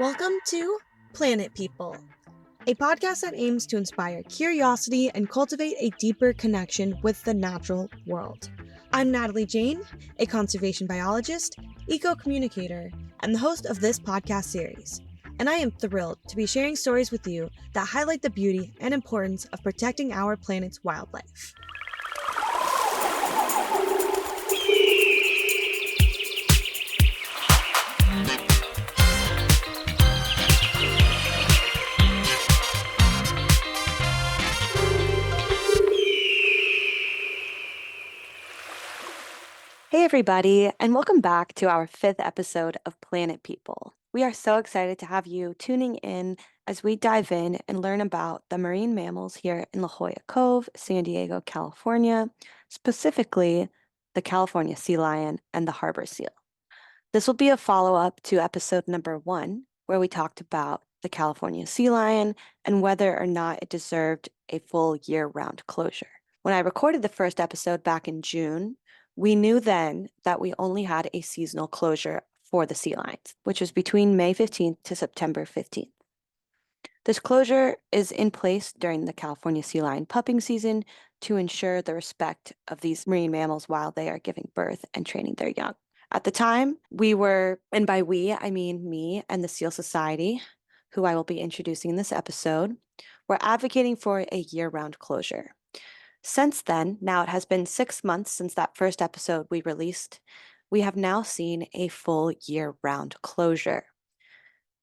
Welcome to Planet People, a podcast that aims to inspire curiosity and cultivate a deeper connection with the natural world. I'm Natalie Jane, a conservation biologist, eco-communicator, and the host of this podcast series. And I am thrilled to be sharing stories with you that highlight the beauty and importance of protecting our planet's wildlife. Hey, everybody, and welcome back to our 5th episode of Planet People. We are so excited to have you tuning in as we dive in and learn about the marine mammals here in La Jolla Cove, San Diego, California, specifically the California sea lion and the harbor seal. This will be a follow-up to episode number 1, where we talked about the California sea lion and whether or not it deserved a full year-round closure. When I recorded the first episode back in June, we knew then that we only had a seasonal closure for the sea lions, which was between May 15th to September 15th. This closure is in place during the California sea lion pupping season to ensure the respect of these marine mammals while they are giving birth and training their young. At the time, we were, and by we, I mean me and the Seal Society, who I will be introducing in this episode, were advocating for a year-round closure. Since then, now it has been 6 months since that first episode we released, we have now seen a full year-round closure.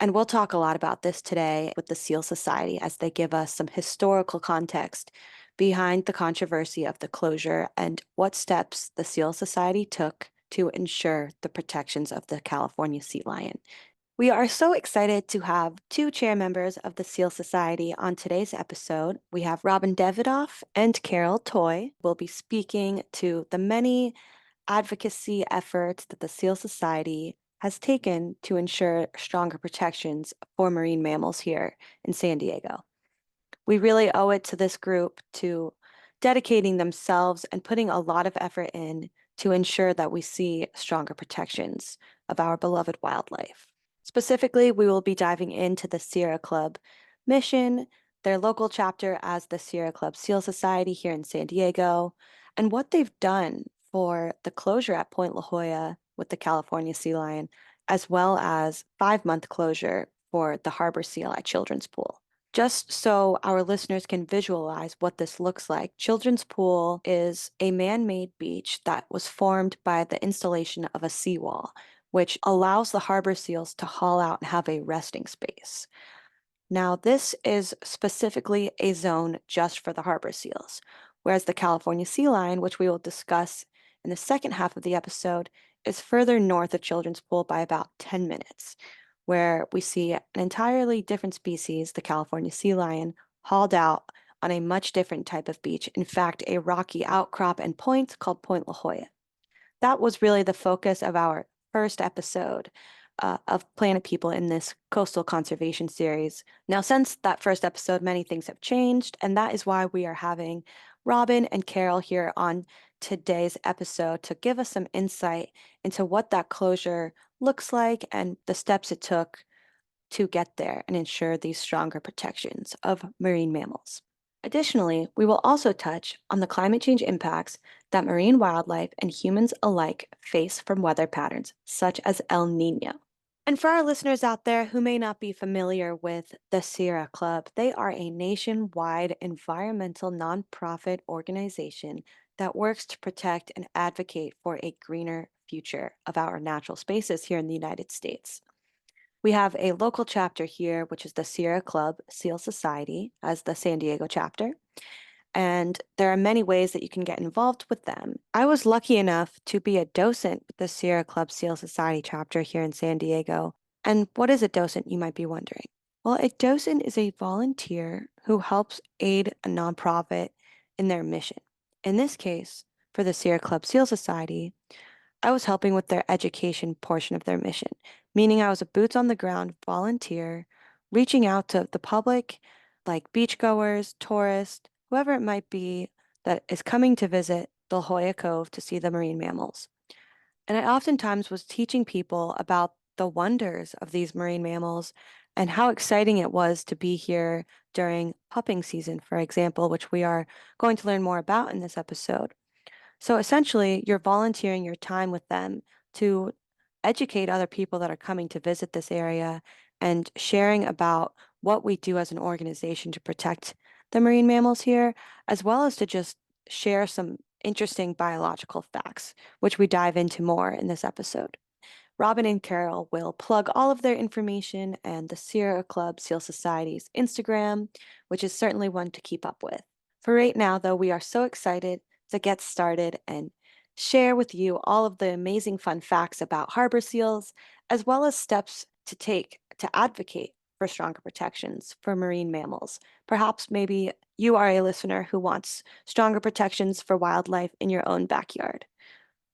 And we'll talk a lot about this today with the Seal Society as they give us some historical context behind the controversy of the closure and what steps the Seal Society took to ensure the protections of the California sea lion. We are so excited to have 2 chair members of the Seal Society on today's episode. We have Robyn Davidoff and Toye will be speaking to the many advocacy efforts that the Seal Society has taken to ensure stronger protections for marine mammals here in San Diego. We really owe it to this group to dedicating themselves and putting a lot of effort in to ensure that we see stronger protections of our beloved wildlife. Specifically, we will be diving into the Sierra Club mission, their local chapter as the Sierra Club Seal Society here in San Diego, and what they've done for the closure at Point La Jolla with the California sea lion, as well as 5-month closure for the harbor seal at Children's Pool. Just so our listeners can visualize what this looks like, Children's Pool is a man-made beach that was formed by the installation of a seawall, which allows the harbor seals to haul out and have a resting space. Now, this is specifically a zone just for the harbor seals, whereas the California sea lion, which we will discuss in the second half of the episode, is further north of Children's Pool by about 10 minutes, where we see an entirely different species, the California sea lion, hauled out on a much different type of beach, in fact, a rocky outcrop and point called Point La Jolla. That was really the focus of our first episode of Planet People in this coastal conservation series. Now, since that first episode, many things have changed, and that is why we are having Robyn and Carol here on today's episode to give us some insight into what that closure looks like and the steps it took to get there and ensure these stronger protections of marine mammals. Additionally, we will also touch on the climate change impacts that marine wildlife and humans alike face from weather patterns such as El Nino. And for our listeners out there who may not be familiar with the Sierra Club, they are a nationwide environmental nonprofit organization that works to protect and advocate for a greener future of our natural spaces here in the United States. We have a local chapter here, which is the Sierra Club Seal Society as the San Diego chapter. And there are many ways that you can get involved with them. I was lucky enough to be a docent with the Sierra Club Seal Society chapter here in San Diego. And what is a docent, you might be wondering? Well, a docent is a volunteer who helps aid a nonprofit in their mission. In this case, for the Sierra Club Seal Society, I was helping with their education portion of their mission, meaning I was a boots on the ground volunteer reaching out to the public, like beachgoers, tourists, whoever it might be that is coming to visit La Jolla Cove to see the marine mammals. And I oftentimes was teaching people about the wonders of these marine mammals and how exciting it was to be here during pupping season, for example, which we are going to learn more about in this episode. So essentially, you're volunteering your time with them to educate other people that are coming to visit this area and sharing about what we do as an organization to protect the marine mammals here, as well as to just share some interesting biological facts, which we dive into more in this episode. Robyn and Carol will plug all of their information and the Sierra Club Seal Society's Instagram, which is certainly one to keep up with. For right now, though, we are so excited to get started and share with you all of the amazing fun facts about harbor seals, as well as steps to take to advocate for stronger protections for marine mammals. Perhaps maybe you are a listener who wants stronger protections for wildlife in your own backyard.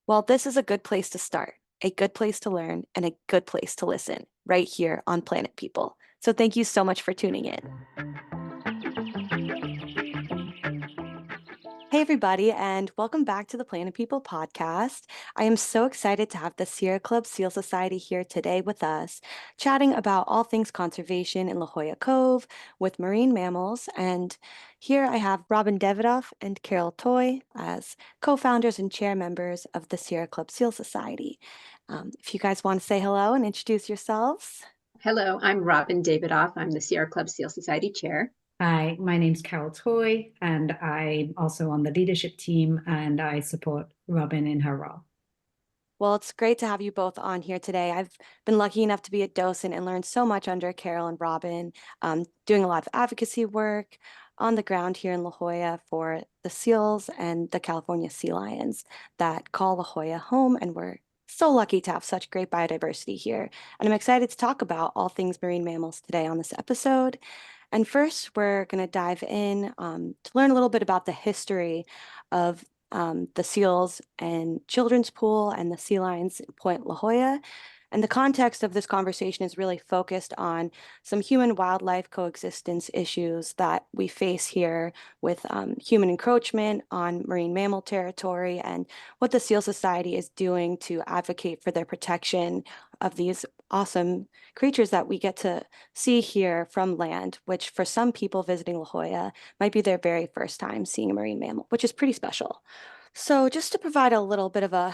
Well, this is a good place to start, a good place to learn, and a good place to listen right here on Planet People. So thank you so much for tuning in. Hey, everybody, and welcome back to the Planet People podcast. I am so excited to have the Sierra Club Seal Society here today with us, chatting about all things conservation in La Jolla Cove with marine mammals. And here I have Robyn Davidoff and Carol Toye as co-founders and chair members of the Sierra Club Seal Society. If you guys want to say hello and introduce yourselves. Hello, I'm Robyn Davidoff. I'm the Sierra Club Seal Society chair. Hi, my name's Carol Toye, and I'm also on the leadership team, and I support Robyn in her role. Well, it's great to have you both on here today. I've been lucky enough to be a docent and learn so much under Carol and Robyn, doing a lot of advocacy work on the ground here in La Jolla for the seals and the California sea lions that call La Jolla home. And we're so lucky to have such great biodiversity here. And I'm excited to talk about all things marine mammals today on this episode. And first, we're going to dive in to learn a little bit about the history of the seals and children's pool and the sea lions in Point La Jolla. And the context of this conversation is really focused on some human-wildlife coexistence issues that we face here with human encroachment on marine mammal territory and what the Seal Society is doing to advocate for their protection of these awesome creatures that we get to see here from land, which for some people visiting La Jolla might be their very first time seeing a marine mammal, which is pretty special. So just to provide a little bit of a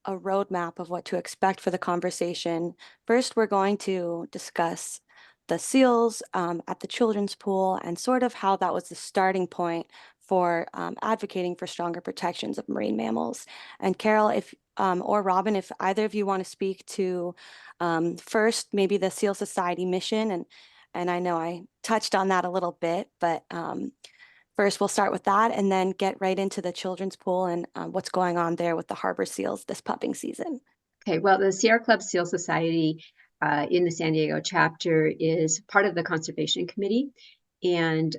roadmap of what to expect for the conversation, first we're going to discuss the seals at the children's pool and sort of how that was the starting point for advocating for stronger protections of marine mammals. And Carol, if or Robyn, if either of you want to speak to first maybe the Seal Society mission, and I know I touched on that a little bit, but first we'll start with that and then get right into the children's pool and what's going on there with the harbor seals this pupping season. Okay, well, the Sierra Club Seal Society in the San Diego chapter is part of the Conservation Committee. And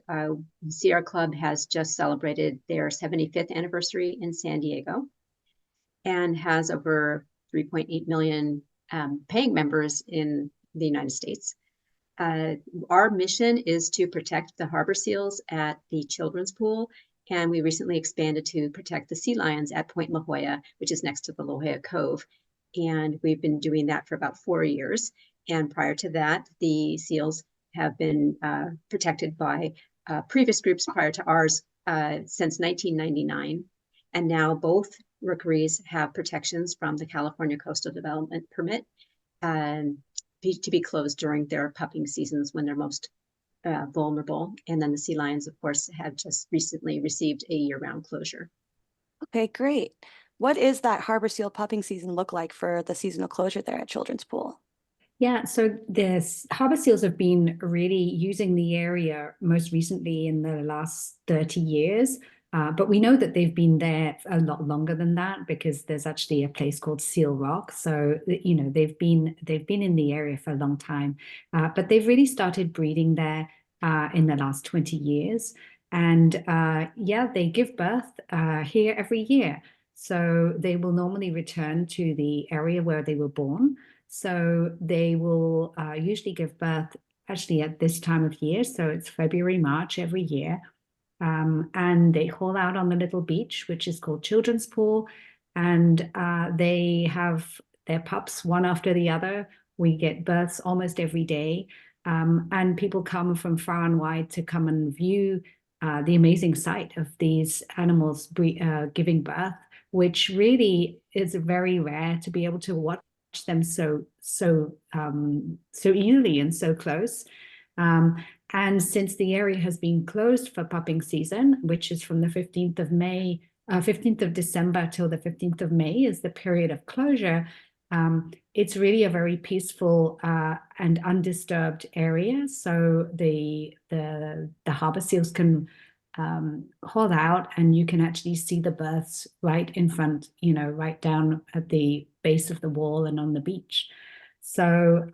Sierra Club has just celebrated their 75th anniversary in San Diego and has over 3.8 million paying members in the United States. Our mission is to protect the harbor seals at the children's pool, and we recently expanded to protect the sea lions at Point La Jolla, which is next to the La Jolla Cove. And we've been doing that for about 4 years. And prior to that, the seals have been protected by previous groups prior to ours since 1999. And now both rookeries have protections from the California Coastal Development Permit to be closed during their pupping seasons when they're most vulnerable. And then the sea lions, of course, have just recently received a year-round closure. Okay, great. What is that harbor seal pupping season look like for the seasonal closure there at Children's Pool? Yeah, so the harbor seals have been really using the area most recently in the last 30 years. But we know that they've been there a lot longer than that because there's actually a place called Seal Rock. So, you know, they've been in the area for a long time. But they've really started breeding there in the last 20 years. And yeah, they give birth here every year. So they will normally return to the area where they were born. So they will usually give birth actually at this time of year. So it's February, March every year. And they haul out on the little beach, which is called Children's Pool. And they have their pups one after the other We get births almost every day. And people come from far and wide to come and view the amazing sight of these animals giving birth, which really is very rare to be able to watch them so easily and so close. And since the area has been closed for pupping season, which is from the 15th of May, 15th of December till the 15th of May is the period of closure, it's really a very peaceful and undisturbed area. So the harbor seals can haul out, and you can actually see the births right in front, right down at the base of the wall and on the beach. So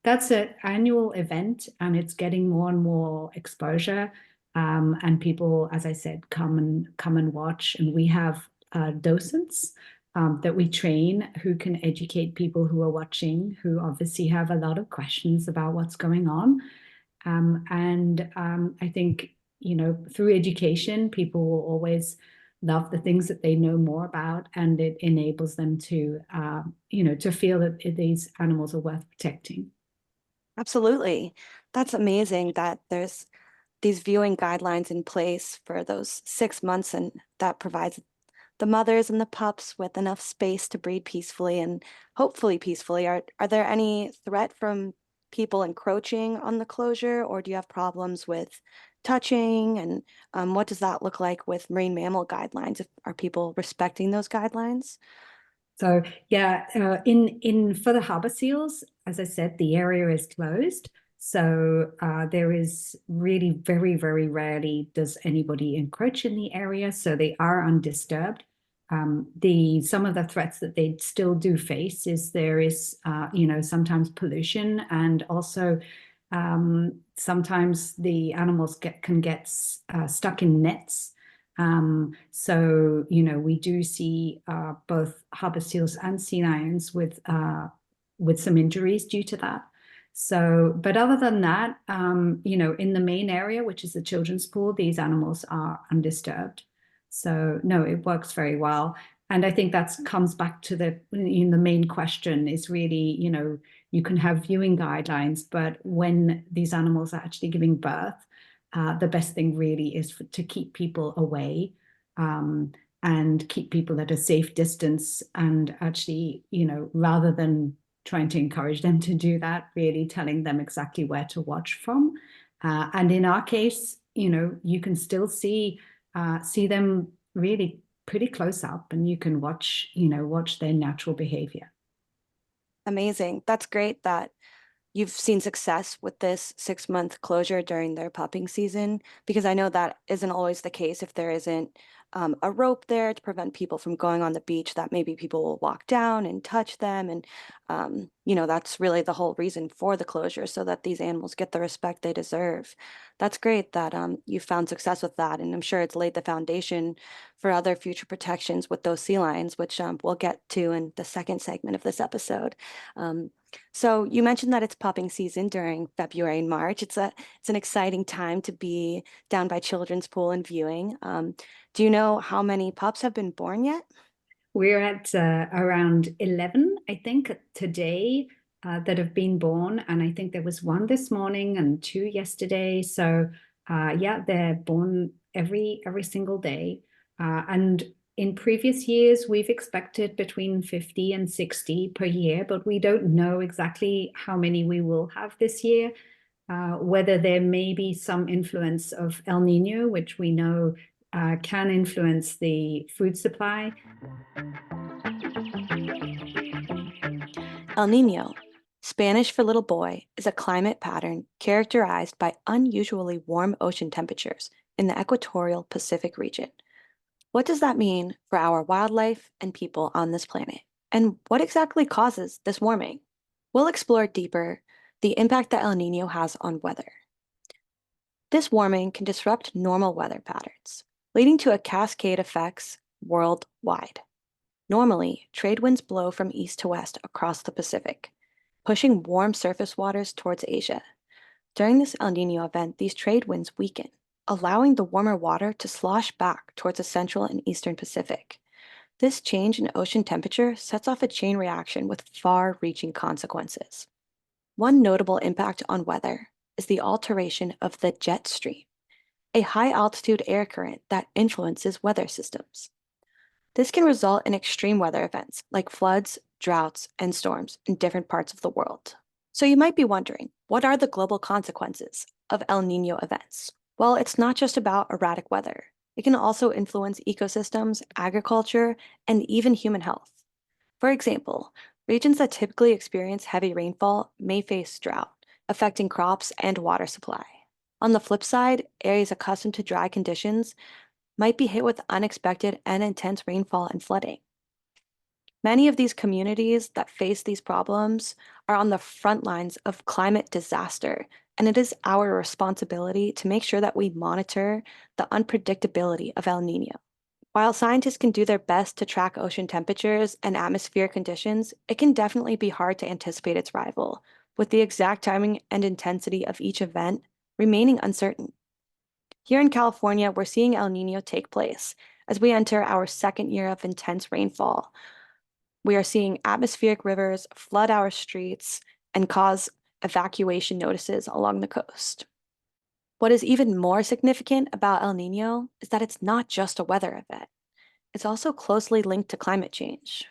that's an annual event, and it's getting more and more exposure. And people, as I said, come and watch. And we have docents that we train who can educate people who are watching, who obviously have a lot of questions about what's going on. I think, through education, people will always love the things that they know more about, and it enables them to, to feel that these animals are worth protecting. Absolutely. That's amazing that there's these viewing guidelines in place for those 6 months, and that provides the mothers and the pups with enough space to breed peacefully and hopefully peacefully. Are there any threat from people encroaching on the closure, or do you have problems with touching? And what does that look like with marine mammal guidelines? Are people respecting those guidelines? So yeah, in for the harbor seals, as I said, the area is closed. So there is really very, very rarely does anybody encroach in the area. So they are undisturbed. Some of the threats that they still do face is there is, sometimes pollution, and also sometimes the animals can get stuck in nets. So, we do see both harbor seals and sea lions with some injuries due to that. So, but other than that, in the main area, which is the children's pool, these animals are undisturbed. So no, it works very well. And I think that comes back to the main question is really, you can have viewing guidelines, but when these animals are actually giving birth, the best thing really is to keep people away, and keep people at a safe distance, and actually, rather than trying to encourage them to do that, really telling them exactly where to watch from. And in our case, you can still see them really pretty close up, and you can watch their natural behavior. Amazing. That's great that you've seen success with this 6-month closure during their pupping season, because I know that isn't always the case if there isn't a rope there to prevent people from going on the beach, that maybe people will walk down and touch them. And, that's really the whole reason for the closure, so that these animals get the respect they deserve. That's great that you've found success with that. And I'm sure it's laid the foundation for other future protections with those sea lions, which we'll get to in the second segment of this episode. So you mentioned that it's pupping season during February and March. It's an exciting time to be down by Children's Pool and viewing. Do you know how many pups have been born yet? We're at around 11, I think, today that have been born. And I think there was one this morning and 2 yesterday. So yeah, they're born every single day. And in previous years, we've expected between 50 and 60 per year, but we don't know exactly how many we will have this year. Whether there may be some influence of El Nino, which we know can influence the food supply. El Nino, Spanish for little boy, is a climate pattern characterized by unusually warm ocean temperatures in the equatorial Pacific region. What does that mean for our wildlife and people on this planet? And what exactly causes this warming? We'll explore deeper the impact that El Nino has on weather. This warming can disrupt normal weather patterns, leading to a cascade effects worldwide. Normally, trade winds blow from east to west across the Pacific, pushing warm surface waters towards Asia. During this El Nino event, these trade winds weaken, allowing the warmer water to slosh back towards the central and eastern Pacific. This change in ocean temperature sets off a chain reaction with far-reaching consequences. One notable impact on weather is the alteration of the jet stream, a high-altitude air current that influences weather systems. This can result in extreme weather events like floods, droughts, and storms in different parts of the world. So you might be wondering, what are the global consequences of El Niño events? Well, it's not just about erratic weather. It can also influence ecosystems, agriculture, and even human health. For example, regions that typically experience heavy rainfall may face drought, affecting crops and water supply. On the flip side, areas accustomed to dry conditions might be hit with unexpected and intense rainfall and flooding. Many of these communities that face these problems are on the front lines of climate disaster, and it is our responsibility to make sure that we monitor the unpredictability of El Niño. While scientists can do their best to track ocean temperatures and atmospheric conditions, it can definitely be hard to anticipate its arrival, with the exact timing and intensity of each event remaining uncertain. Here in California, we're seeing El Niño take place as we enter our second year of intense rainfall. We are seeing atmospheric rivers flood our streets and cause evacuation notices along the coast. What is even more significant about El Niño is that it's not just a weather event. It's also closely linked to climate change.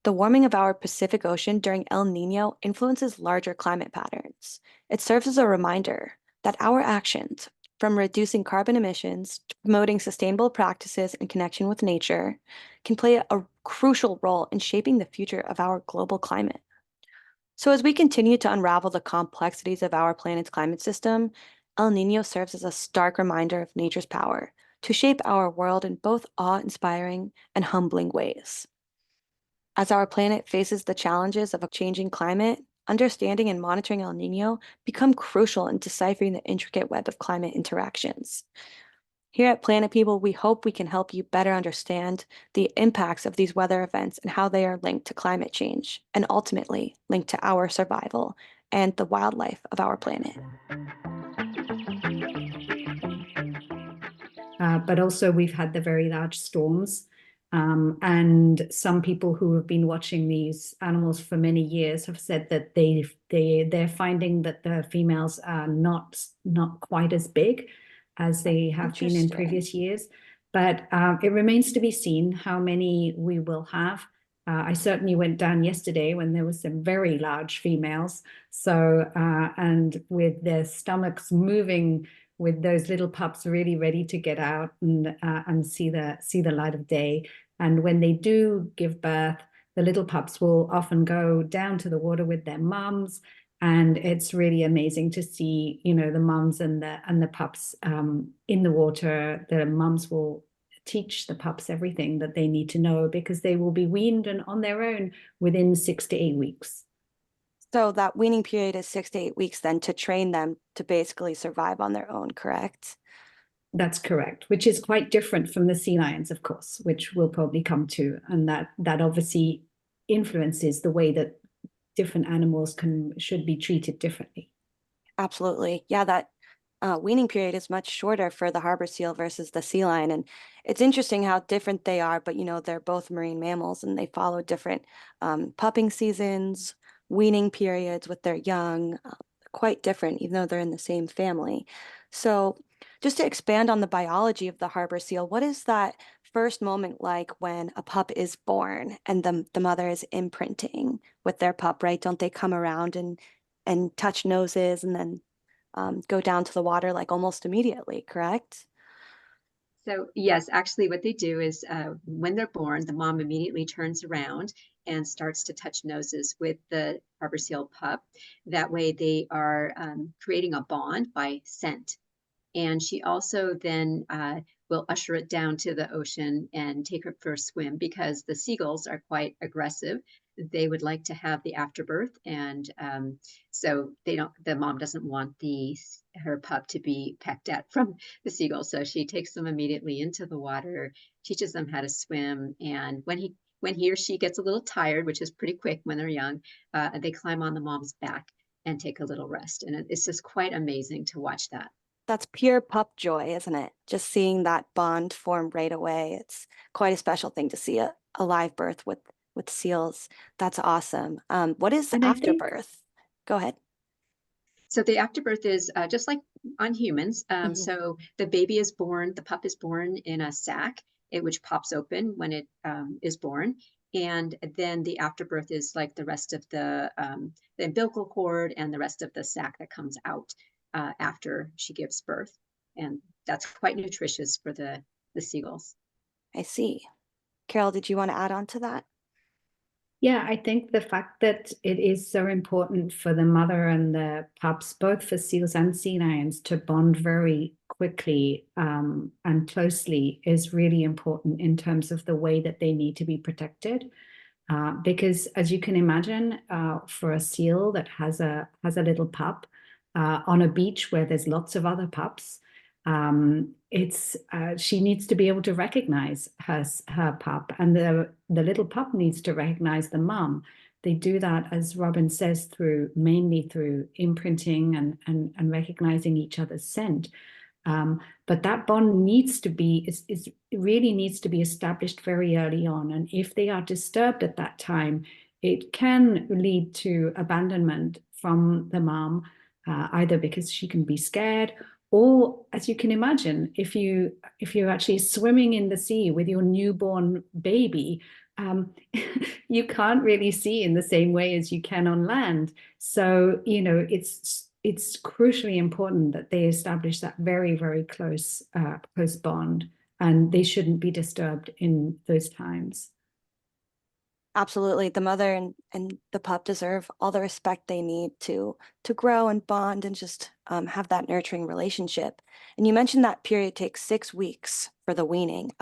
The warming of our Pacific Ocean during El Niño influences larger climate patterns. It serves as a reminder that our actions, from reducing carbon emissions to promoting sustainable practices in connection with nature, can play a crucial role in shaping the future of our global climate. So as we continue to unravel the complexities of our planet's climate system, El Niño serves as a stark reminder of nature's power to shape our world in both awe-inspiring and humbling ways. As our planet faces the challenges of a changing climate, understanding and monitoring El Niño become crucial in deciphering the intricate web of climate interactions. Here at Planet People, we hope we can help you better understand the impacts of these weather events and how they are linked to climate change, and ultimately linked to our survival and the wildlife of our planet. But also we've had the very large storms. And some people who have been watching these animals for many years have said that they're finding that the females are not quite as big as they have been in previous years. But it remains to be seen how many we will have. I certainly went down yesterday when there was some very large females. So, and with their stomachs moving, with those little pups really ready to get out and see the light of day. And when they do give birth, the little pups will often go down to the water with their mums. And it's really amazing to see, you know, the mums and the pups in the water. The mums will teach the pups everything that they need to know, because they will be weaned and on their own within 6 to 8 weeks. So that weaning period is 6 to 8 weeks then to train them to basically survive on their own, correct? That's correct, which is quite different from the sea lions, of course, which we'll probably come to. And that obviously influences the way that different animals should be treated differently. Absolutely. Yeah, that weaning period is much shorter for the harbor seal versus the sea lion. And it's interesting how different they are, but you know, they're both marine mammals and they follow different pupping seasons, weaning periods with their young, quite different, even though they're in the same family. So just to expand on the biology of the harbor seal, what is that first moment like when a pup is born and the mother is imprinting with their pup, right? Don't they come around and touch noses and then go down to the water like almost immediately, correct? So yes, actually what they do is when they're born, the mom immediately turns around and starts to touch noses with the harbor seal pup. That way they are creating a bond by scent. And she also then will usher it down to the ocean and take her for a swim, because the seagulls are quite aggressive. They would like to have the afterbirth, and so the mom doesn't want her pup to be pecked at from the seagulls. So she takes them immediately into the water, teaches them how to swim, and when he or she gets a little tired, which is pretty quick when they're young, they climb on the mom's back and take a little rest. And it's just quite amazing to watch that. That's pure pup joy, isn't it? Just seeing that bond form right away. It's quite a special thing to see a live birth with seals. That's awesome. What is And I think, afterbirth? Go ahead. So the afterbirth is just like on humans. So the baby is born, the pup is born in a sac, which pops open when it is born. And then the afterbirth is like the rest of the umbilical cord and the rest of the sac that comes out after she gives birth. And that's quite nutritious for the seagulls. I see. Carol, did you want to add on to that? yeah, I think the fact that it is so important for the mother and the pups, both for seals and sea lions, to bond very quickly and closely is really important in terms of the way that they need to be protected. Because as you can imagine, for a seal that has a little pup on a beach where there's lots of other pups, she needs to be able to recognize her pup, and the little pup needs to recognize the mom. They do that, as Robyn says, mainly through imprinting and recognizing each other's scent. But that bond needs to be really needs to be established very early on. And if they are disturbed at that time, it can lead to abandonment from the mom, either because she can be scared, or, as you can imagine, if you're actually swimming in the sea with your newborn baby, you can't really see in the same way as you can on land. So, it's crucially important that they establish that very, very close bond, and they shouldn't be disturbed in those times. Absolutely. The mother and the pup deserve all the respect they need to grow and bond and just have that nurturing relationship. And you mentioned that period takes 6 weeks for the weaning.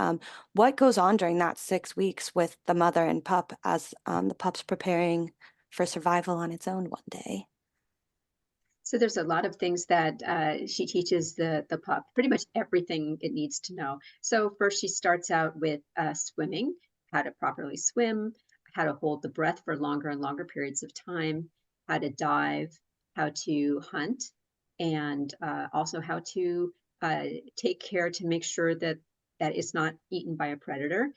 What goes on during that 6 weeks with the mother and pup as the pup's preparing for survival on its own one day? So there's a lot of things that she teaches the pup, pretty much everything it needs to know. So first she starts out with swimming, how to properly swim, how to hold the breath for longer and longer periods of time, how to dive, how to hunt, and also how to take care to make sure that it's not eaten by a predator.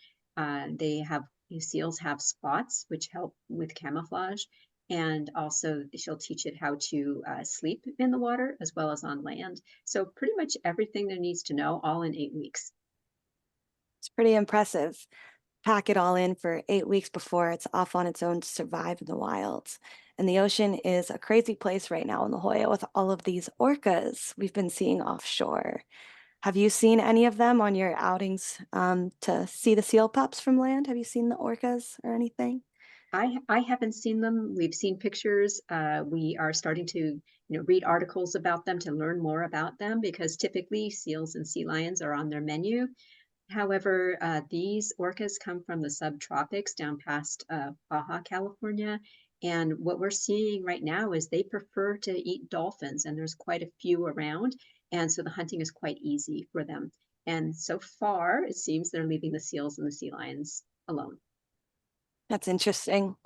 Seals have spots which help with camouflage, and also she'll teach it how to sleep in the water as well as on land. So pretty much everything there needs to know, all in 8 weeks. It's pretty impressive. Pack it all in for 8 weeks before it's off on its own to survive in the wilds. And the ocean is a crazy place right now in La Jolla with all of these orcas we've been seeing offshore. Have you seen any of them on your outings to see the seal pups from land? Have you seen the orcas or anything? I haven't seen them. We've seen pictures. We are starting to read articles about them to learn more about them, because typically seals and sea lions are on their menu. However, these orcas come from the subtropics down past Baja California. And what we're seeing right now is they prefer to eat dolphins, and there's quite a few around. And so the hunting is quite easy for them. And so far, it seems they're leaving the seals and the sea lions alone. That's interesting.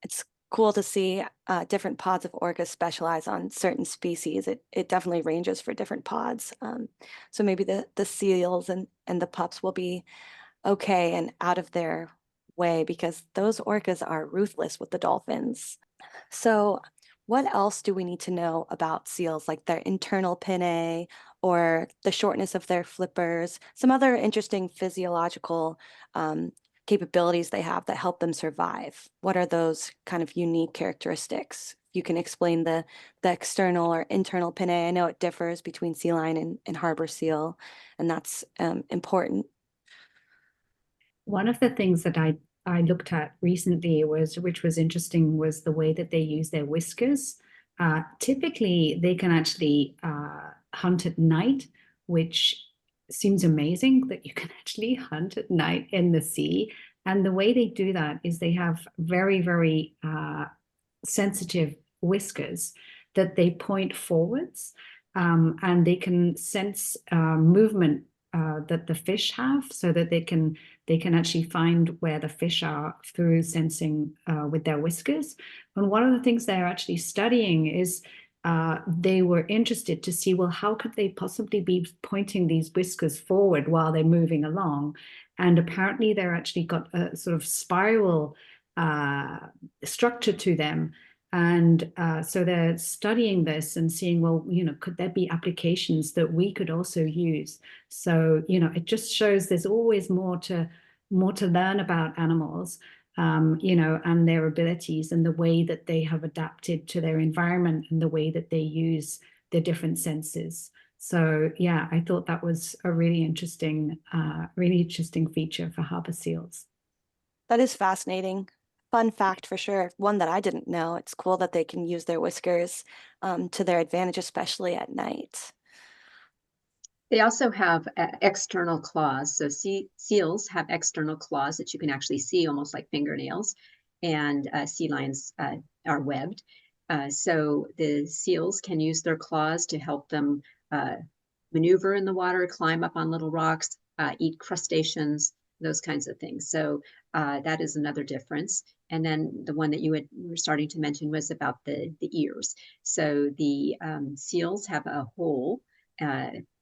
It's cool to see different pods of orcas specialize on certain species. It definitely ranges for different pods. So maybe the seals and the pups will be okay and out of their way, because those orcas are ruthless with the dolphins. So what else do we need to know about seals, like their internal pinnae or the shortness of their flippers, some other interesting physiological capabilities they have that help them survive? What are those kind of unique characteristics? You can explain the external or internal pinnae. I know it differs between sea lion and harbor seal, and that's important. One of the things that I looked at recently which was interesting, was the way that they use their whiskers. Typically, they can actually hunt at night, which seems amazing that you can actually hunt at night in the sea. And the way they do that is they have very, very sensitive whiskers that they point forwards, and they can sense movement that the fish have, so that they can actually find where the fish are through sensing with their whiskers. And one of the things they're actually studying is they were interested to see, well, how could they possibly be pointing these whiskers forward while they're moving along? And apparently they're actually got a sort of spiral structure to them. And so they're studying this and seeing, well, could there be applications that we could also use? So, it just shows there's always more to learn about animals, and their abilities and the way that they have adapted to their environment and the way that they use their different senses. So yeah, I thought that was a really interesting feature for harbor seals. That is fascinating. Fun fact for sure. One that I didn't know. It's cool that they can use their whiskers to their advantage, especially at night. They also have external claws. So seals have external claws that you can actually see, almost like fingernails, and sea lions are webbed. So the seals can use their claws to help them maneuver in the water, climb up on little rocks, eat crustaceans, those kinds of things. So that is another difference. And then the one that you were starting to mention was about the ears. So the seals have a hole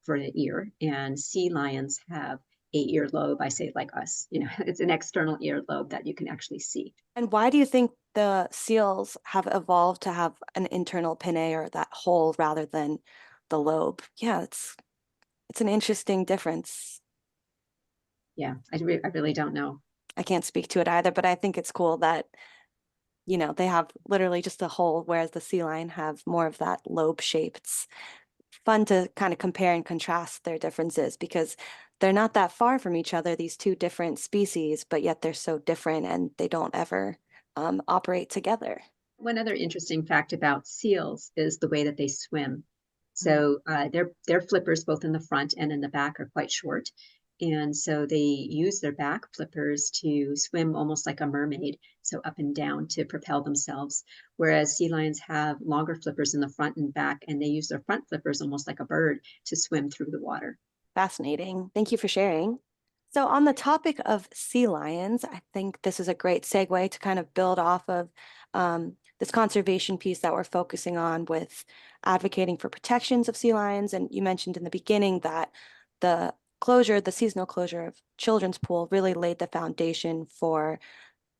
for the ear, and sea lions have a earlobe. I say it like us, it's an external earlobe that you can actually see. And why do you think the seals have evolved to have an internal pinnae, or that hole, rather than the lobe? Yeah, it's an interesting difference. Yeah, I really don't know. I can't speak to it either, but I think it's cool that they have literally just a hole, whereas the sea lion have more of that lobe shape. It's fun to kind of compare and contrast their differences, because they're not that far from each other, these two different species, but yet they're so different and they don't ever operate together. One other interesting fact about seals is the way that they swim. So their flippers, both in the front and in the back, are quite short. And so they use their back flippers to swim almost like a mermaid, so up and down to propel themselves. Whereas sea lions have longer flippers in the front and back, and they use their front flippers almost like a bird to swim through the water. Fascinating. Thank you for sharing. So on the topic of sea lions, I think this is a great segue to kind of build off of this conservation piece that we're focusing on with advocating for protections of sea lions. And you mentioned in the beginning that the seasonal closure of Children's Pool really laid the foundation for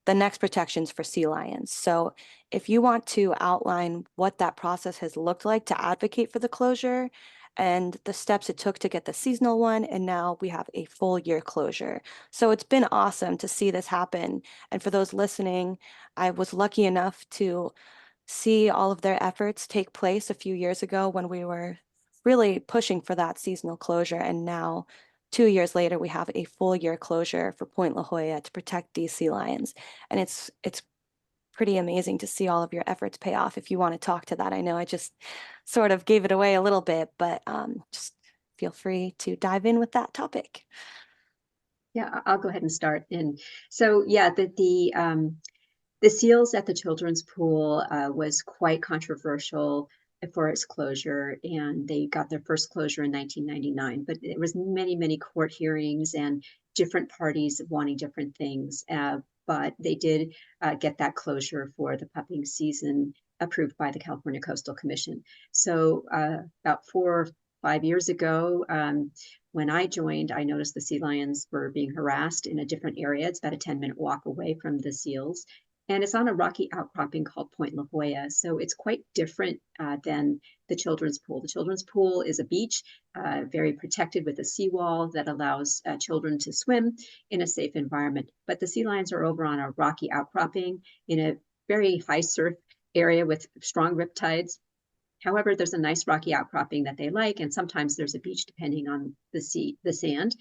the next protections for sea lions. So if you want to outline what that process has looked like to advocate for the closure and the steps it took to get the seasonal one, and now we have a full year closure. So it's been awesome to see this happen. And for those listening, I was lucky enough to see all of their efforts take place a few years ago when we were really pushing for that seasonal closure. And now 2 years later, we have a full year closure for Point La Jolla to protect these sea lions. And it's pretty amazing to see all of your efforts pay off. If you want to talk to that, I know I just sort of gave it away a little bit, but just feel free to dive in with that topic. Yeah, I'll go ahead and start. And so, yeah, the seals at the Children's Pool was quite controversial for its closure, and they got their first closure in 1999. But there was many court hearings and different parties wanting different things. But they did get that closure for the pupping season approved by the California Coastal Commission. So about 4 or 5 years ago, when I joined, I noticed the sea lions were being harassed in a different area. It's about a 10-minute walk away from the seals. And it's on a rocky outcropping called Point La Jolla. So it's quite different than the Children's Pool. The Children's Pool is a beach, very protected with a seawall that allows children to swim in a safe environment. But the sea lions are over on a rocky outcropping in a very high surf area with strong riptides. However, there's a nice rocky outcropping that they like, and sometimes there's a beach depending on the sand.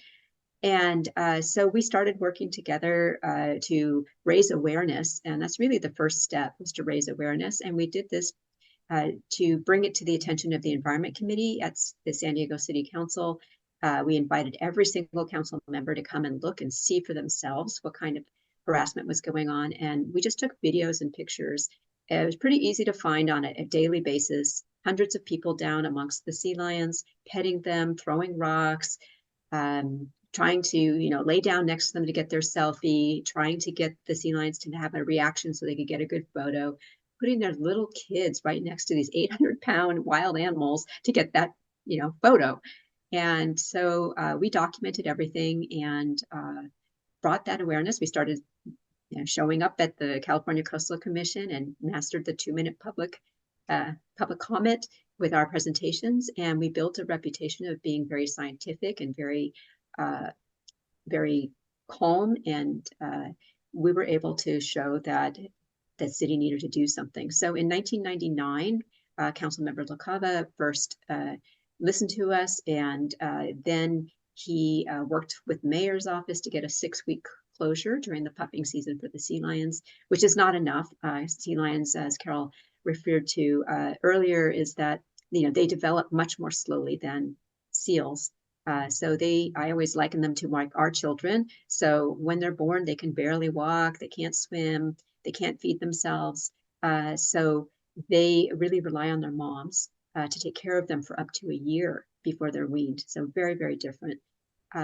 And so we started working together to raise awareness. And that's really the first step, was to raise awareness. And we did this to bring it to the attention of the Environment Committee at the San Diego City Council. We invited every single council member to come and look and see for themselves what kind of harassment was going on. And we just took videos and pictures. It was pretty easy to find on a daily basis. Hundreds of people down amongst the sea lions, petting them, throwing rocks, trying to, lay down next to them to get their selfie, trying to get the sea lions to have a reaction so they could get a good photo. putting their little kids right next to these 800-pound wild animals to get that, photo. And so we documented everything and brought that awareness. We started showing up at the California Coastal Commission and mastered the 2-minute public comment with our presentations. And we built a reputation of being very scientific and very, very calm. And we were able to show that the city needed to do something. So in 1999, Councilmember LaCava first listened to us, and then he worked with mayor's office to get a 6-week closure during the pupping season for the sea lions, which is not enough. Sea lions, as Carol referred to earlier, is that they develop much more slowly than seals. So I always liken them to like our children. So when they're born, they can barely walk, they can't swim, they can't feed themselves. So they really rely on their moms to take care of them for up to a year before they're weaned. So very, very different.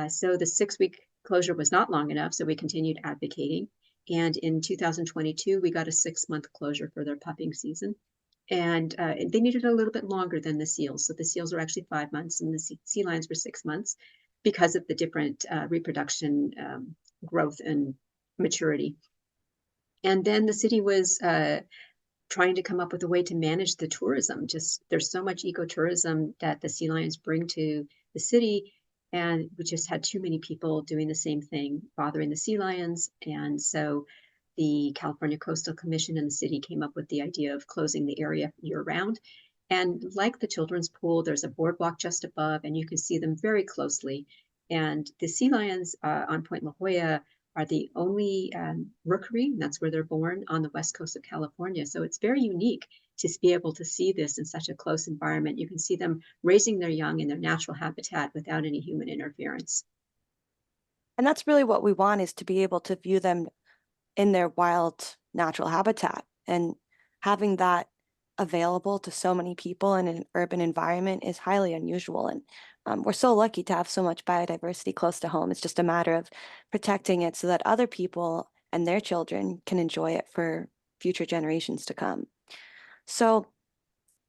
So the 6-week closure was not long enough, so we continued advocating. And in 2022, we got a 6-month closure for their pupping season. And they needed a little bit longer than the seals. So the seals were actually 5 months and the sea lions were 6 months because of the different reproduction growth and maturity. And then the city was trying to come up with a way to manage the tourism. Just there's so much ecotourism that the sea lions bring to the city, and we just had too many people doing the same thing, bothering the sea lions. And so the California Coastal Commission and the city came up with the idea of closing the area year-round. And like the children's pool, there's a boardwalk just above, and you can see them very closely. And the sea lions on Point La Jolla are the only rookery, and that's where they're born, on the west coast of California. So it's very unique to be able to see this in such a close environment. You can see them raising their young in their natural habitat without any human interference. And that's really what we want, is to be able to view them in their wild natural habitat, and having that available to so many people in an urban environment is highly unusual. And we're so lucky to have so much biodiversity close to home. It's just a matter of protecting it so that other people and their children can enjoy it for future generations to come. So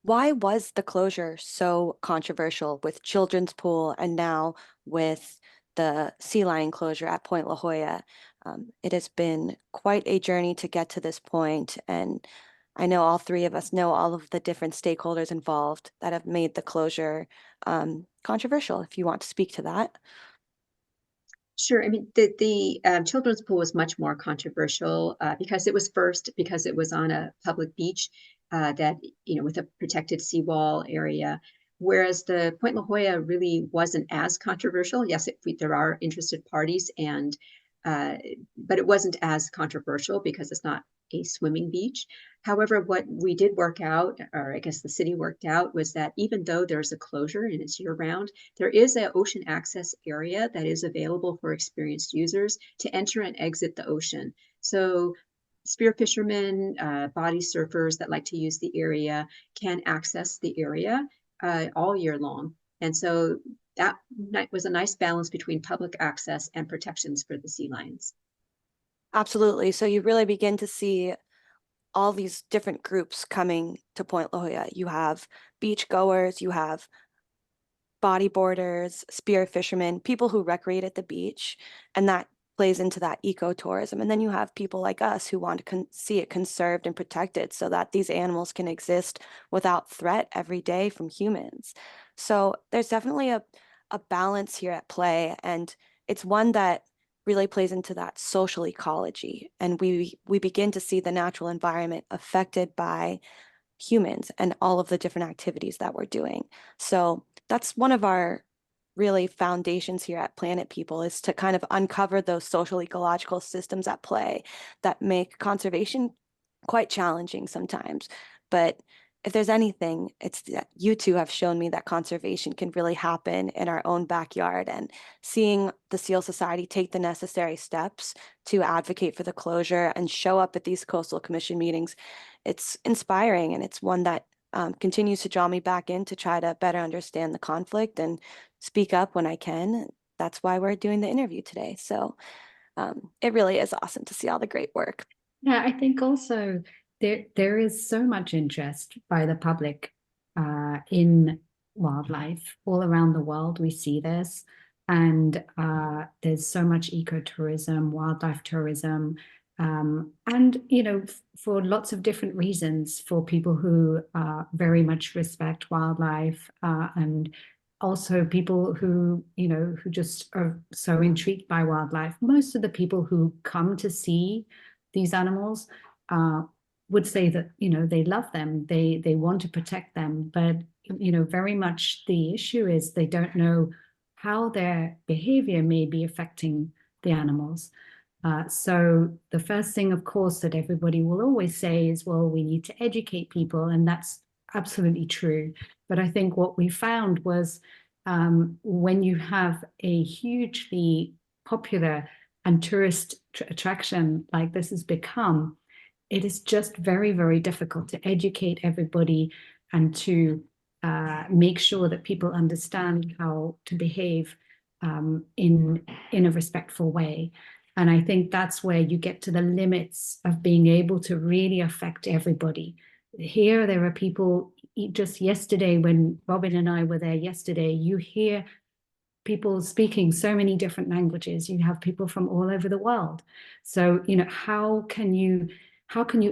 why was the closure so controversial with Children's Pool and now with the sea lion closure at Point La Jolla? It has been quite a journey to get to this point, and I know all three of us know all of the different stakeholders involved that have made the closure controversial. If you want to speak to that. Sure. I mean, the children's pool was much more controversial because it was on a public beach that, with a protected seawall area. Whereas the Point La Jolla really wasn't as controversial. Yes, there are interested parties, but it wasn't as controversial because it's not a swimming beach. However, what we did work out, or I guess the city worked out, was that even though there's a closure and it's year-round, there is an ocean access area that is available for experienced users to enter and exit the ocean. So spear fishermen, body surfers that like to use the area can access the area all year long. And so that was a nice balance between public access and protections for the sea lions. Absolutely. So you really begin to see all these different groups coming to Point La Jolla. You have beach goers, you have bodyboarders, spear fishermen, people who recreate at the beach, and that plays into that ecotourism. And then you have people like us who want to see it conserved and protected so that these animals can exist without threat every day from humans. So there's definitely a balance here at play, and it's one that really plays into that social ecology. And we begin to see the natural environment affected by humans and all of the different activities that we're doing. So that's one of our really foundations here at Planet People, is to kind of uncover those social ecological systems at play that make conservation quite challenging sometimes. But if there's anything, it's that you two have shown me that conservation can really happen in our own backyard, and seeing the Seal Society take the necessary steps to advocate for the closure and show up at these Coastal Commission meetings, it's inspiring, and it's one that continues to draw me back in to try to better understand the conflict and speak up when I can. That's why we're doing the interview today. So it really is awesome to see all the great work. Yeah, I think also There is so much interest by the public in wildlife all around the world. We see this, and there's so much ecotourism, wildlife tourism, and for lots of different reasons. For people who very much respect wildlife, and also people who who just are so intrigued by wildlife. Most of the people who come to see these animals would say that they love them, they want to protect them, but very much the issue is they don't know how their behavior may be affecting the animals. So the first thing, of course, that everybody will always say is, well, we need to educate people, and that's absolutely true. But I think what we found was when you have a hugely popular and tourist attraction like this has become, it is just very, very difficult to educate everybody and to make sure that people understand how to behave in a respectful way. And I think that's where you get to the limits of being able to really affect everybody. Here, there are people, just yesterday, when Robyn and I were there yesterday, you hear people speaking so many different languages. You have people from all over the world. So, how can you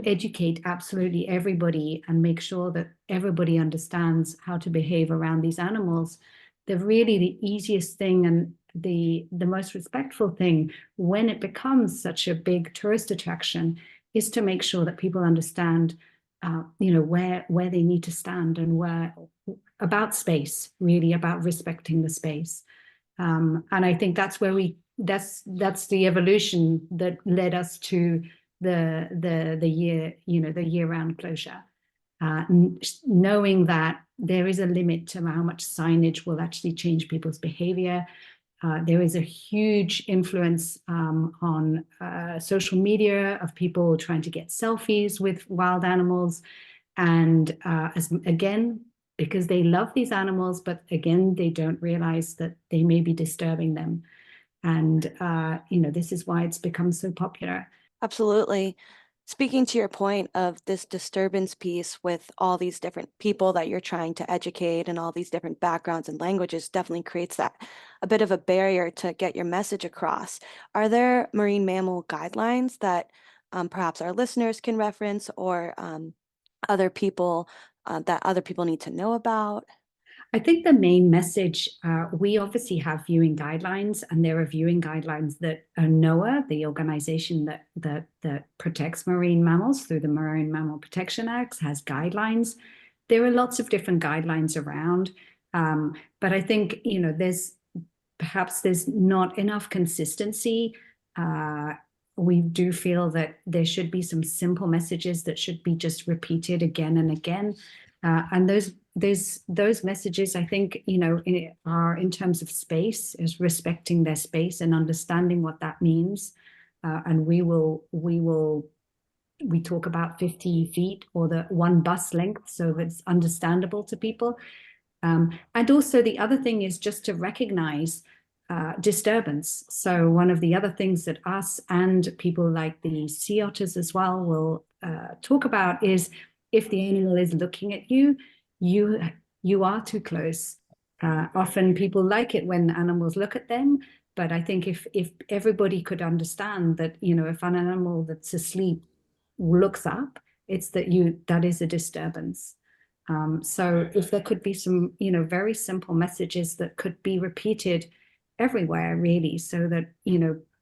educate absolutely everybody and make sure that everybody understands how to behave around these animals? The easiest thing and the most respectful thing when it becomes such a big tourist attraction is to make sure that people understand where they need to stand, and where about space, really about respecting the space. And I think that's where that's the evolution that led us to the year-round closure. Knowing that there is a limit to how much signage will actually change people's behavior. There is a huge influence on social media of people trying to get selfies with wild animals. And again, because they love these animals, but again, they don't realize that they may be disturbing them. And, this is why it's become so popular. Absolutely. Speaking to your point of this disturbance piece with all these different people that you're trying to educate and all these different backgrounds and languages definitely creates that a bit of a barrier to get your message across. Are there marine mammal guidelines that perhaps our listeners can reference, or other people that other people need to know about? I think the main message, we obviously have viewing guidelines, and there are viewing guidelines that NOAA, the organization that protects marine mammals through the Marine Mammal Protection Act, has guidelines. There are lots of different guidelines around, but I think there's not enough consistency. We do feel that there should be some simple messages that should be just repeated again and again, and those messages, I think, are in terms of space, is respecting their space and understanding what that means. And we talk about 50 feet or the one bus length, so that it's understandable to people. And also the other thing is just to recognize disturbance. So one of the other things that us and people like the sea otters as well will talk about is, if the animal is looking at you, you are too close. Often people like it when animals look at them, but I think if everybody could understand that, if an animal that's asleep looks up, it's that is a disturbance. So if there could be some, very simple messages that could be repeated everywhere, really, so that,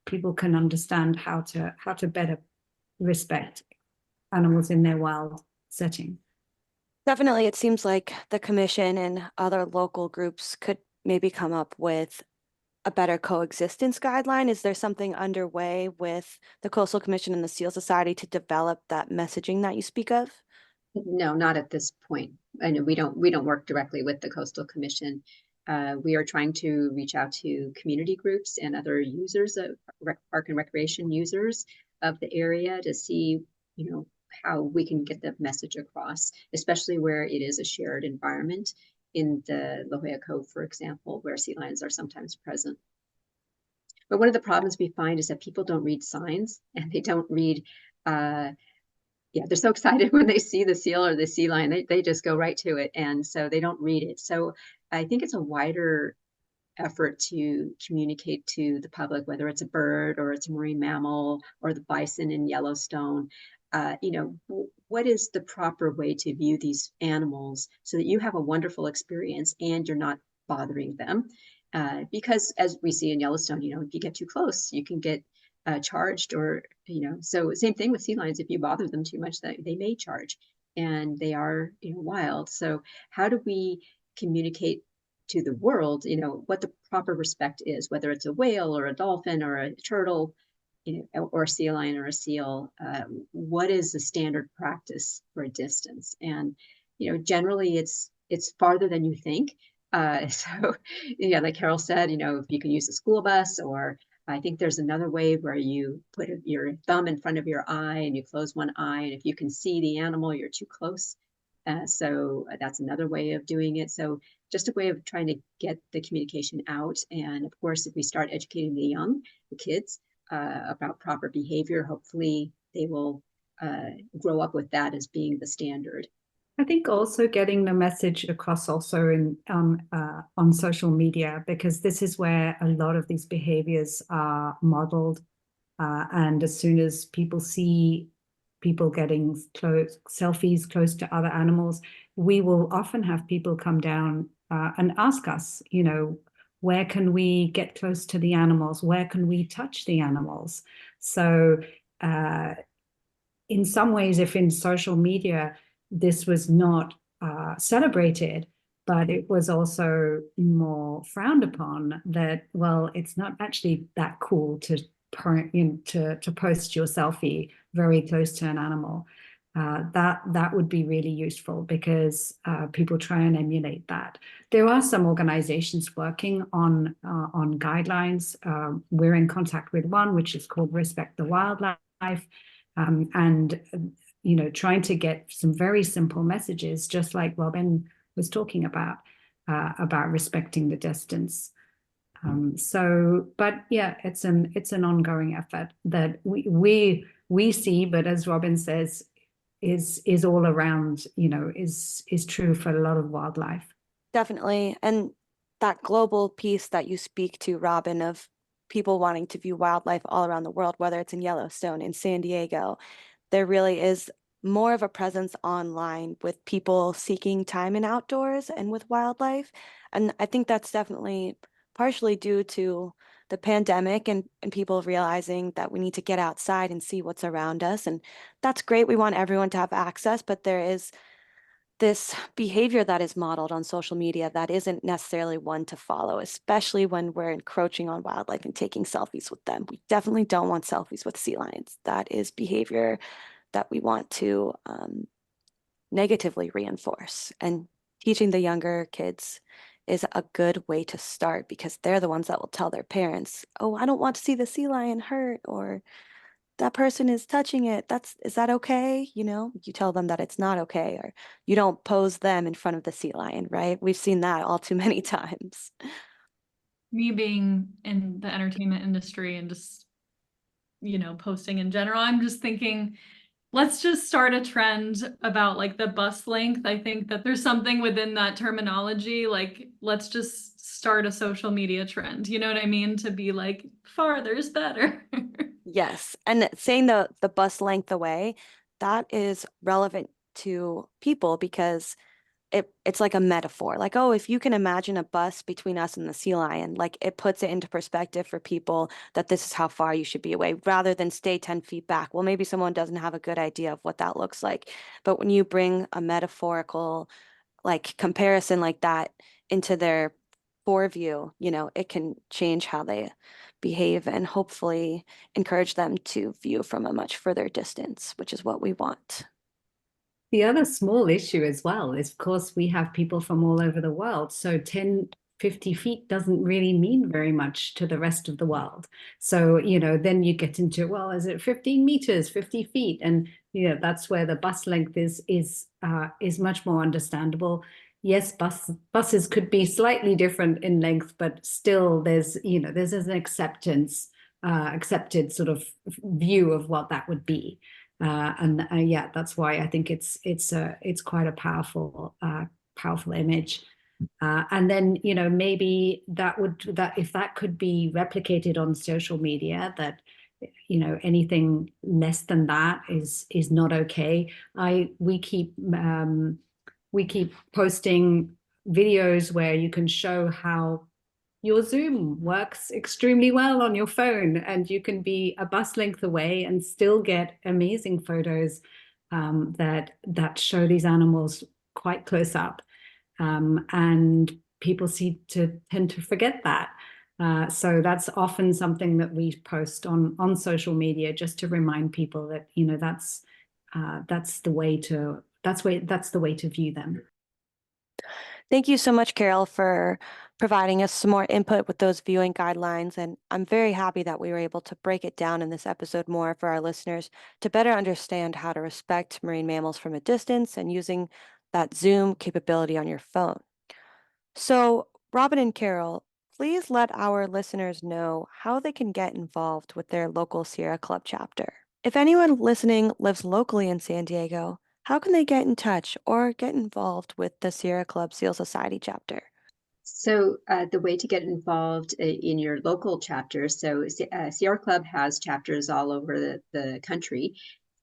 people can understand how to better respect animals in their wild setting. Definitely, it seems like the commission and other local groups could maybe come up with a better coexistence guideline. Is there something underway with the Coastal Commission and the Seal Society to develop that messaging that you speak of? No, not at this point. I know we don't work directly with the Coastal Commission. We are trying to reach out to community groups and other users of park and recreation users of the area to see, how we can get the message across, especially where it is a shared environment in the La Jolla Cove, for example, where sea lions are sometimes present. But one of the problems we find is that people don't read signs, and they don't read yeah, they're so excited when they see the seal or the sea lion, they just go right to it. And so they don't read it. So I think it's a wider effort to communicate to the public, whether it's a bird or it's a marine mammal or the bison in Yellowstone, what is the proper way to view these animals so that you have a wonderful experience and you're not bothering them. Because as we see in Yellowstone, if you get too close, you can get charged or, so same thing with sea lions. If you bother them too much, they may charge, and they are, wild. So how do we communicate to the world, what the proper respect is, whether it's a whale or a dolphin or a turtle, or a sea lion or a seal, what is the standard practice for a distance? And, generally it's farther than you think. So, yeah, like Carol said, if you can use a school bus, or I think there's another way where you put your thumb in front of your eye and you close one eye, and if you can see the animal, you're too close. So that's another way of doing it. So just a way of trying to get the communication out. And of course, if we start educating the kids, about proper behavior, hopefully they will grow up with that as being the standard. I think also getting the message across also in on social media, because this is where a lot of these behaviors are modeled. And as soon as people see people getting selfies close to other animals, we will often have people come down and ask us, where can we get close to the animals? Where can we touch the animals? So in some ways, if in social media, this was not celebrated, but it was also more frowned upon, that, well, it's not actually that cool to post your selfie very close to an animal. That would be really useful, because people try and emulate that. There are some organizations working on guidelines. We're in contact with one, which is called Respect the Wildlife, and trying to get some very simple messages, just like Robyn was talking about respecting the distance. But yeah, it's an ongoing effort that we see, but as Robyn says, is all around, is true for a lot of wildlife. Definitely. And that global piece that you speak to, Robyn, of people wanting to view wildlife all around the world, whether it's in Yellowstone, in San Diego, there really is more of a presence online with people seeking time in outdoors and with wildlife. And I think that's definitely partially due to the pandemic and people realizing that we need to get outside and see what's around us. And that's great. We want everyone to have access, but there is this behavior that is modeled on social media that isn't necessarily one to follow, especially when we're encroaching on wildlife and taking selfies with them. We definitely don't want selfies with sea lions. That is behavior that we want to negatively reinforce. And teaching the younger kids is a good way to start, because they're the ones that will tell their parents, oh, I don't want to see the sea lion hurt, or that person is touching it. Is that okay? You tell them that it's not okay, or you don't pose them in front of the sea lion, right? We've seen that all too many times. Me being in the entertainment industry and just, posting in general, I'm just thinking, let's just start a trend about like the bus length. I think that there's something within that terminology. Like, let's just start a social media trend. You know what I mean? To be like, farther is better. Yes. And saying the bus length away, that is relevant to people, because it's like a metaphor. Like, oh, if you can imagine a bus between us and the sea lion, like it puts it into perspective for people that this is how far you should be away, rather than stay 10 feet back. Well, maybe someone doesn't have a good idea of what that looks like. But when you bring a metaphorical like comparison like that into their foreview, it can change how they behave and hopefully encourage them to view from a much further distance, which is what we want. The other small issue as well is, of course, we have people from all over the world. So 10, 50 feet doesn't really mean very much to the rest of the world. So, then you get into, well, is it 15 meters, 50 feet? And, that's where the bus length is much more understandable. Yes, buses could be slightly different in length, but still there's an accepted sort of view of what that would be. Yeah, that's why I think it's quite a powerful image. And then, you know, maybe that if that could be replicated on social media, that, you know, anything less than that is not okay. We keep posting videos where you can show how your Zoom works extremely well on your phone, and you can be a bus length away and still get amazing photos that show these animals quite close up. And people tend to forget that. So that's often something that we post on social media, just to remind people that, you know, that's the way to view them. Thank you so much, Carol, for providing us some more input with those viewing guidelines. And I'm very happy that we were able to break it down in this episode more for our listeners to better understand how to respect marine mammals from a distance and using that zoom capability on your phone. So, Robyn and Carol, please let our listeners know how they can get involved with their local Sierra Club chapter. If anyone listening lives locally in San Diego, how can they get in touch or get involved with the Sierra Club Seal Society chapter? So the way to get involved in your local chapter, so Sierra Club has chapters all over the country.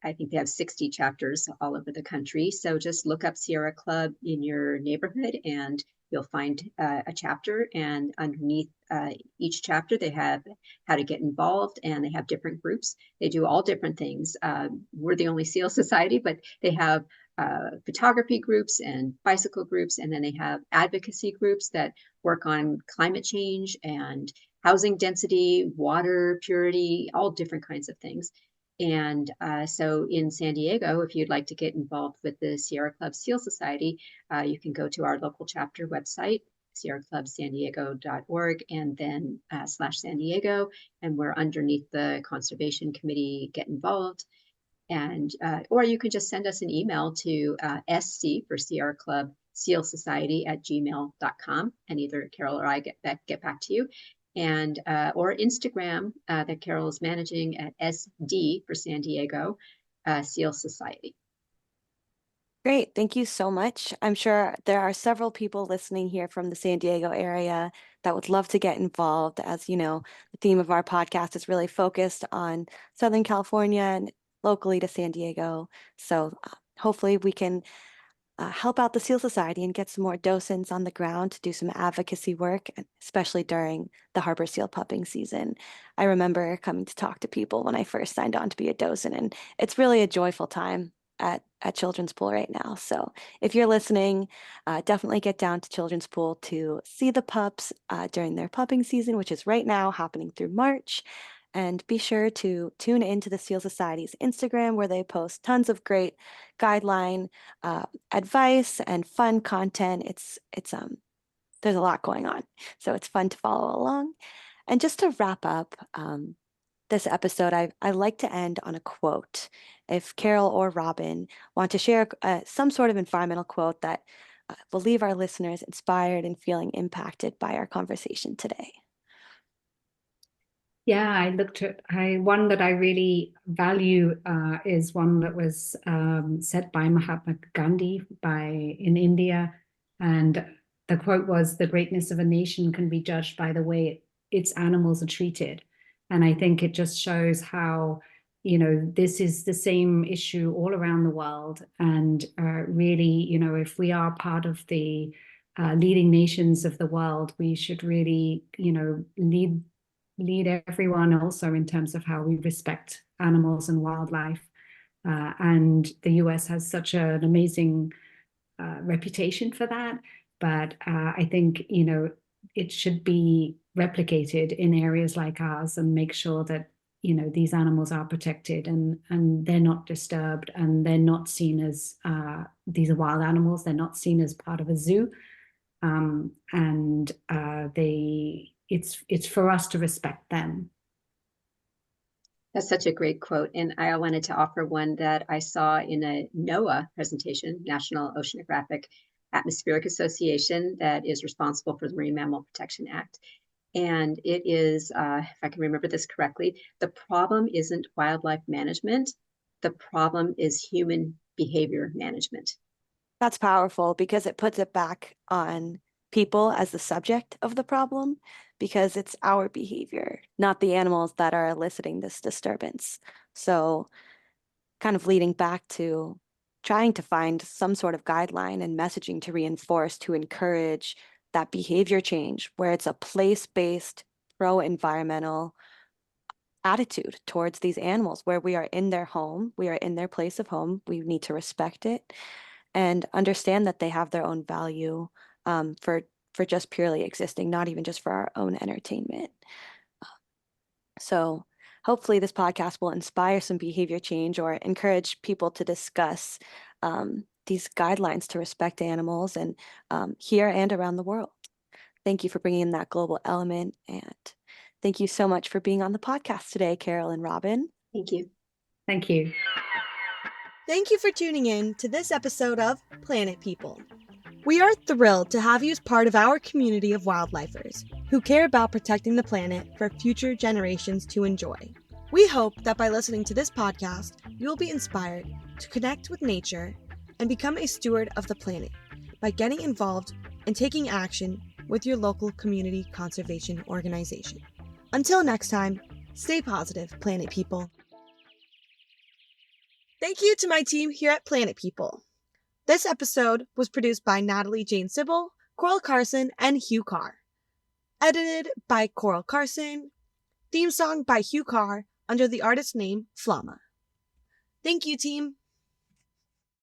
I think they have 60 chapters all over the country. So just look up Sierra Club in your neighborhood and you'll find a chapter. And underneath each chapter, they have how to get involved, and they have different groups. They do all different things. We're the only Seal Society, but they have photography groups and bicycle groups, and then they have advocacy groups that work on climate change and housing density, water purity, all different kinds of things. And so in San Diego, if you'd like to get involved with the Sierra Club Seal Society, you can go to our local chapter website, sierraclubsandiego.org, and then /San Diego, and we're underneath the Conservation Committee Get Involved. And or you can just send us an email to SC for Sierra Club Seal Society @gmail.com, and either Carol or I get back to you. And or Instagram that Carol is managing at SD for San Diego Seal Society. Great, thank you so much. I'm sure there are several people listening here from the San Diego area that would love to get involved. As you know, the theme of our podcast is really focused on Southern California and locally to San Diego. So hopefully we can help out the Seal Society and get some more docents on the ground to do some advocacy work, especially during the harbor seal pupping season. I remember coming to talk to people when I first signed on to be a docent, and it's really a joyful time at Children's Pool right now. So if you're listening, definitely get down to Children's Pool to see the pups during their pupping season, which is right now happening through March. And be sure to tune into the Seal Society's Instagram, where they post tons of great guideline advice and fun content. There's a lot going on, so it's fun to follow along. And just to wrap up this episode, I like to end on a quote. If Carol or Robyn want to share some sort of environmental quote that will leave our listeners inspired and feeling impacted by our conversation today. Yeah, I looked at one that I really value is one that was said by Mahatma Gandhi in India. And the quote was, "The greatness of a nation can be judged by the way its animals are treated." And I think it just shows how, you know, this is the same issue all around the world. And really, you know, if we are part of the leading nations of the world, we should really, you know, lead everyone also in terms of how we respect animals and wildlife. And the US has such an amazing reputation for that. But I think, you know, it should be replicated in areas like ours, and make sure that, you know, these animals are protected and they're not disturbed, and they're not seen as, these are wild animals, they're not seen as part of a zoo. It's for us to respect them. That's such a great quote. And I wanted to offer one that I saw in a NOAA presentation, National Oceanographic Atmospheric Association, that is responsible for the Marine Mammal Protection Act. And it is, if I can remember this correctly, the problem isn't wildlife management, the problem is human behavior management. That's powerful because it puts it back on people as the subject of the problem, because it's our behavior, not the animals that are eliciting this disturbance. So kind of leading back to trying to find some sort of guideline and messaging to reinforce, to encourage that behavior change where it's a place-based, pro-environmental attitude towards these animals, where we are in their home, we are in their place of home, we need to respect it and understand that they have their own value for just purely existing, not even just for our own entertainment. So hopefully this podcast will inspire some behavior change or encourage people to discuss these guidelines to respect animals and here and around the world. Thank you for bringing in that global element, and thank you so much for being on the podcast today, Carol and Robyn. Thank you. Thank you. Thank you for tuning in to this episode of Planet People. We are thrilled to have you as part of our community of wildlifers who care about protecting the planet for future generations to enjoy. We hope that by listening to this podcast, you will be inspired to connect with nature and become a steward of the planet by getting involved and taking action with your local community conservation organization. Until next time, stay positive, Planet People. Thank you to my team here at Planet People. This episode was produced by Natalie Jane Sybil, Coral Carson, and Hugh Carr. Edited by Coral Carson. Theme song by Hugh Carr under the artist name Flama. Thank you, team.